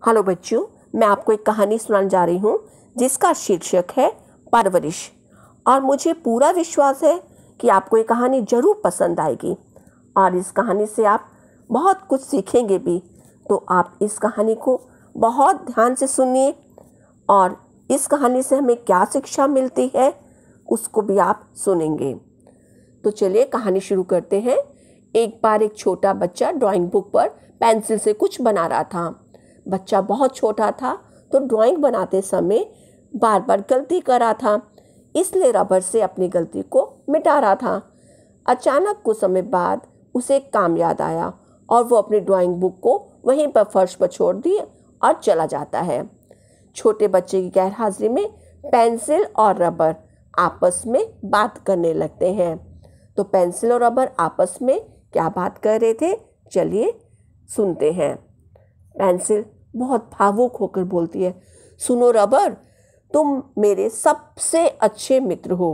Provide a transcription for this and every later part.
Hello बच्चों, मैं आपको एक कहानी सुनाने जा रही हूँ जिसका शीर्षक है परवरिश। और मुझे पूरा विश्वास है कि आपको ये कहानी ज़रूर पसंद आएगी और इस कहानी से आप बहुत कुछ सीखेंगे भी। तो आप इस कहानी को बहुत ध्यान से सुनिए और इस कहानी से हमें क्या शिक्षा मिलती है उसको भी आप सुनेंगे। तो चलिए कहानी शुरू करते हैं। एक बार एक छोटा बच्चा ड्राइंग बुक पर पेंसिल से कुछ बना रहा था। बच्चा बहुत छोटा था तो ड्राइंग बनाते समय बार बार गलती कर रहा था, इसलिए रबर से अपनी गलती को मिटा रहा था। अचानक कुछ समय बाद उसे एक काम याद आया और वो अपनी ड्राइंग बुक को वहीं पर फर्श पर छोड़ दिए और चला जाता है। छोटे बच्चे की गैरहाजिरी में पेंसिल और रबर आपस में बात करने लगते हैं। तो पेंसिल और रबर आपस में क्या बात कर रहे थे, चलिए सुनते हैं। पेंसिल बहुत भावुक होकर बोलती है, सुनो रबर, तुम मेरे सबसे अच्छे मित्र हो।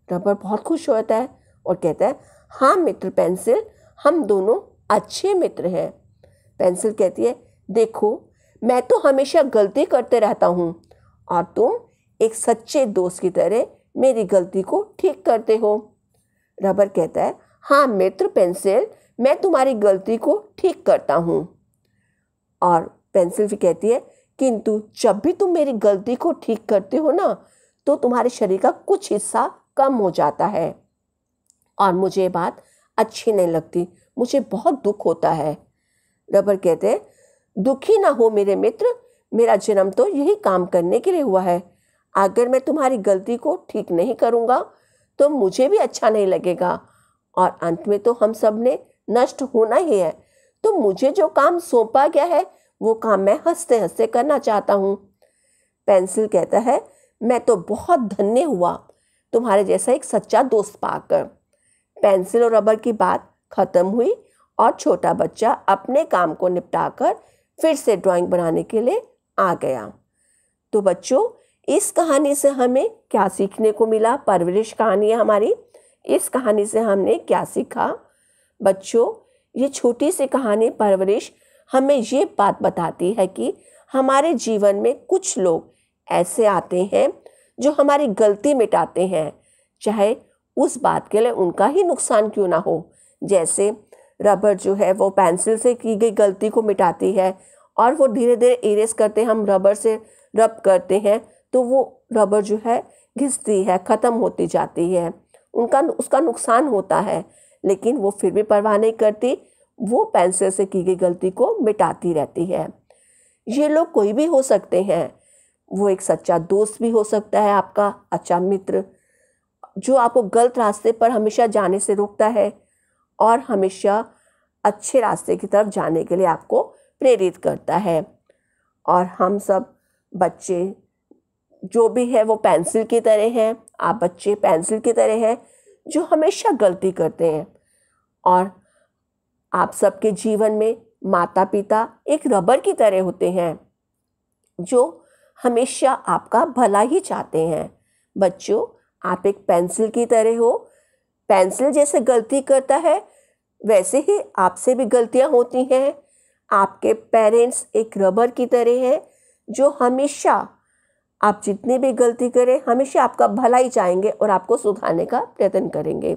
रबर बहुत खुश होता है और कहता है, हाँ मित्र पेंसिल, हम दोनों अच्छे मित्र हैं। पेंसिल कहती है, देखो मैं तो हमेशा गलती करते रहता हूँ और तुम एक सच्चे दोस्त की तरह मेरी गलती को ठीक करते हो। रबर कहता है, हाँ मित्र पेंसिल, मैं तुम्हारी गलती को ठीक करता हूँ। और पेंसिल भी कहती है, किंतु जब भी तुम मेरी गलती को ठीक करते हो ना, तो तुम्हारे शरीर का कुछ हिस्सा कम हो जाता है और मुझे ये बात अच्छी नहीं लगती, मुझे बहुत दुख होता है। रबर कहते हैं, दुखी ना हो मेरे मित्र, मेरा जन्म तो यही काम करने के लिए हुआ है। अगर मैं तुम्हारी गलती को ठीक नहीं करूँगा तो मुझे भी अच्छा नहीं लगेगा और अंत में तो हम सब ने नष्ट होना ही है। तो मुझे जो काम सौंपा गया है वो काम मैं हंसते हंसते करना चाहता हूँ। पेंसिल कहता है, मैं तो बहुत धन्य हुआ तुम्हारे जैसा एक सच्चा दोस्त पाकर। पेंसिल और रबर की बात खत्म हुई और छोटा बच्चा अपने काम को निपटाकर फिर से ड्राइंग बनाने के लिए आ गया। तो बच्चों, इस कहानी से हमें क्या सीखने को मिला? परवरिश कहानी है हमारी। इस कहानी से हमने क्या सीखा? बच्चों, ये छोटी सी कहानी परवरिश हमें ये बात बताती है कि हमारे जीवन में कुछ लोग ऐसे आते हैं जो हमारी गलती मिटाते हैं, चाहे उस बात के लिए उनका ही नुकसान क्यों ना हो। जैसे रबर जो है वो पेंसिल से की गई गलती को मिटाती है और वो धीरे धीरे इरेज करते, हम रबर से रब करते हैं तो वो रबर जो है घिसती है, ख़त्म होती जाती है, उसका नुकसान होता है, लेकिन वो फिर भी परवाह नहीं करती, वो पेंसिल से की गई गलती को मिटाती रहती है। ये लोग कोई भी हो सकते हैं, वो एक सच्चा दोस्त भी हो सकता है, आपका अच्छा मित्र जो आपको गलत रास्ते पर हमेशा जाने से रोकता है और हमेशा अच्छे रास्ते की तरफ जाने के लिए आपको प्रेरित करता है। और हम सब बच्चे जो भी है वो पेंसिल की तरह हैं, आप बच्चे पेंसिल की तरह हैं जो हमेशा गलती करते हैं। और आप सबके जीवन में माता पिता एक रबर की तरह होते हैं जो हमेशा आपका भला ही चाहते हैं। बच्चों, आप एक पेंसिल की तरह हो, पेंसिल जैसे गलती करता है वैसे ही आपसे भी गलतियां होती हैं। आपके पेरेंट्स एक रबर की तरह हैं जो हमेशा आप जितनी भी गलती करें हमेशा आपका भला ही चाहेंगे और आपको सुधारने का प्रयत्न करेंगे।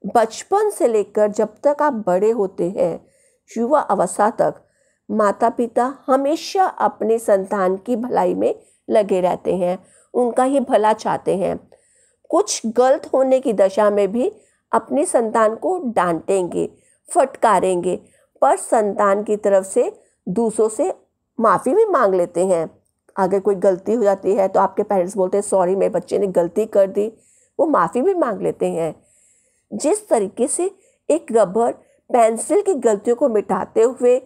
बचपन से लेकर जब तक आप बड़े होते हैं, युवा अवस्था तक, माता पिता हमेशा अपने संतान की भलाई में लगे रहते हैं, उनका ही भला चाहते हैं। कुछ गलत होने की दशा में भी अपनी संतान को डांटेंगे, फटकारेंगे, पर संतान की तरफ से दूसरों से माफ़ी भी मांग लेते हैं। अगर कोई गलती हो जाती है तो आपके पेरेंट्स बोलते हैं, सॉरी मेरे बच्चे ने गलती कर दी, वो माफ़ी भी मांग लेते हैं। जिस तरीके से एक रबर पेंसिल की गलतियों को मिटाते हुए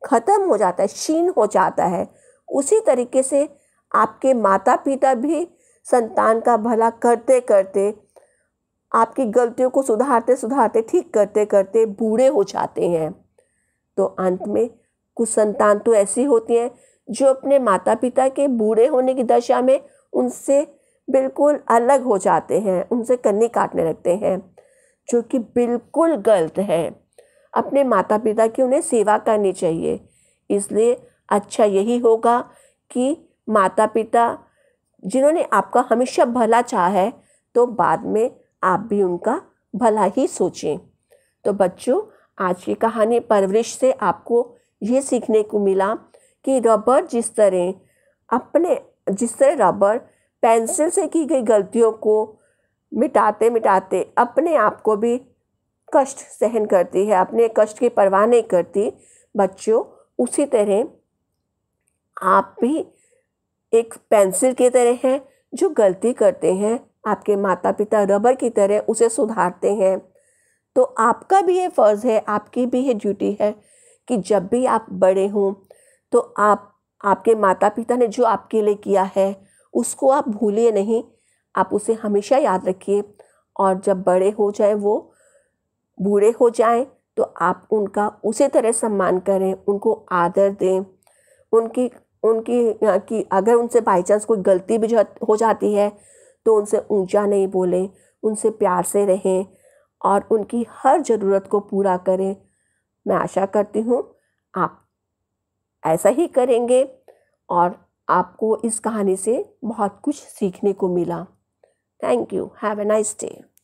ख़त्म हो जाता है, क्षीण हो जाता है, उसी तरीके से आपके माता पिता भी संतान का भला करते करते, आपकी गलतियों को सुधारते सुधारते, ठीक करते करते बूढ़े हो जाते हैं। तो अंत में कुछ संतान तो ऐसी होती हैं जो अपने माता पिता के बूढ़े होने की दशा में उनसे बिल्कुल अलग हो जाते हैं, उनसे कन्नी काटने लगते हैं, जो कि बिल्कुल गलत है। अपने माता पिता की उन्हें सेवा करनी चाहिए। इसलिए अच्छा यही होगा कि माता पिता जिन्होंने आपका हमेशा भला चाहा है, तो बाद में आप भी उनका भला ही सोचें। तो बच्चों, आज की कहानी परवरिश से आपको ये सीखने को मिला कि जिस तरह रबर पेंसिल से की गई गलतियों को मिटाते मिटाते अपने आप को भी कष्ट सहन करती है, अपने कष्ट की परवाह नहीं करती, बच्चों उसी तरह आप भी एक पेंसिल की तरह हैं जो गलती करते हैं। आपके माता पिता रबर की तरह उसे सुधारते हैं। तो आपका भी ये फ़र्ज़ है, आपकी भी ये ड्यूटी है कि जब भी आप बड़े हों तो आपके माता पिता ने जो आपके लिए किया है उसको आप भूलिए नहीं, आप उसे हमेशा याद रखिए। और जब बड़े हो जाएं, वो बूढ़े हो जाएं, तो आप उनका उसी तरह सम्मान करें, उनको आदर दें। उनकी उनकी कि अगर उनसे बाई चांस कोई गलती भी हो जाती है तो उनसे ऊंचा नहीं बोलें, उनसे प्यार से रहें और उनकी हर ज़रूरत को पूरा करें। मैं आशा करती हूँ आप ऐसा ही करेंगे और आपको इस कहानी से बहुत कुछ सीखने को मिला। Thank you. Have a nice day.